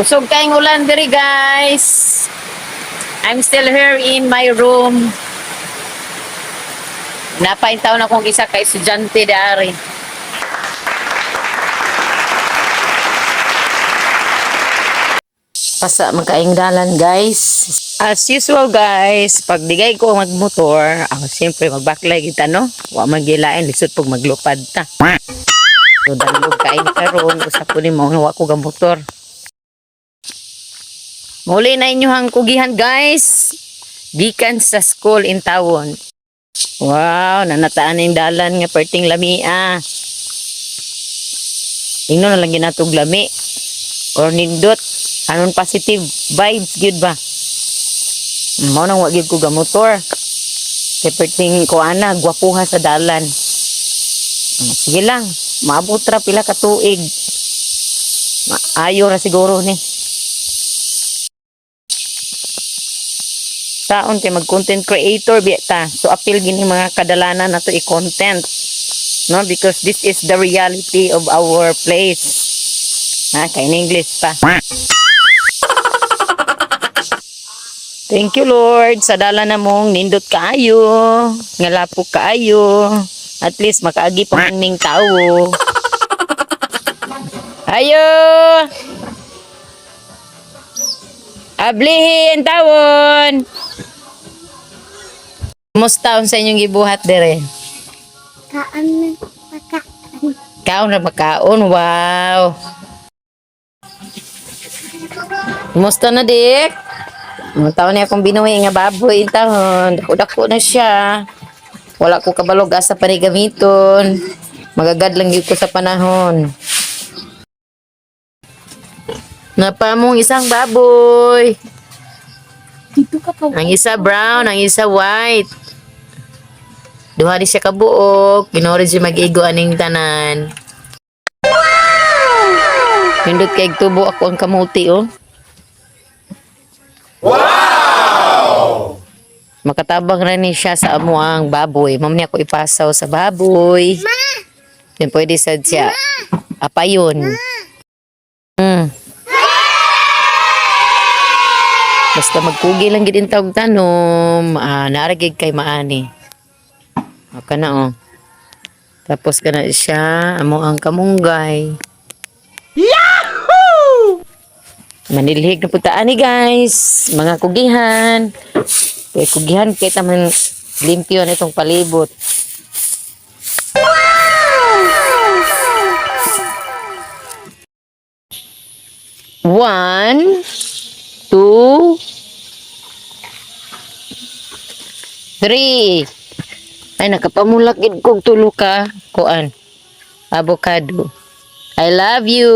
Kusog kayong ulan diri guys. I'm still here in my room. Napaintaw na kong isa ka estudyante dari. Pasa magkaing dalan guys. As usual guys, pag digay ko magmotor, ako siyempre magbaklay kita no. Wa magilain lisod pag maglupad ta. So dalog kain karon usap ko ni mo wa ko ga motor. Muli na inyohang kugihan guys. Gikan sa school in tawon. Wow, nanataan yung dalan nga perting lamia. Ingno na lang ginatog lami. Or nindot. Anon positive vibes gyud ba? Mao nang wa gyud ko ga motor. Kay perting ko ana gwapuha sa dalan. Sige lang, maabot ra pila ka tuig. Maayo ra siguro ni. Taon kay mag-content creator biyata. So appeal gini mga kadalanan nato i-content. No, because this is the reality of our place. Ha, kay in English pa. Thank you Lord sa dala na mong nindot kaayo, ngalapo kaayo. At least makaagi pa ning tao. Ayo! Ablihin tawon. Kumusta sa inyong gibuhat dire? Kaan makaon. Kaon na makaon, wow. Kumusta na dik? Mga taon na akong binuwi nga baboy intahon. Dako-dako na siya. Wala ko kabalog asa panigamiton. Magagad lang yun ko sa panahon. Napamong isang baboy. Dito ka pa. Ang isa brown, ang isa white. Duha di siya kabuok. Ginori siya mag-igo aning tanan. Pindot kay tubo ako ang kamuti oh. Wow! Makatabang rin siya sa amuang baboy. Mamaya ako ipasaw sa baboy. Then pwede sad siya. Apayon. Basta magkugi lang gid intawag tanom. Naragig kay maani. Aka na oh. Tapos kana siya amo ang kamunggay. Yahoo! Manilhig na putaan ni guys. Mga kugihan. Kaya kugihan kaya taman limpyo na itong palibot. One, two, three. Ay, nakapamulakid kong tulo ka. Kuan. Avocado. I love you.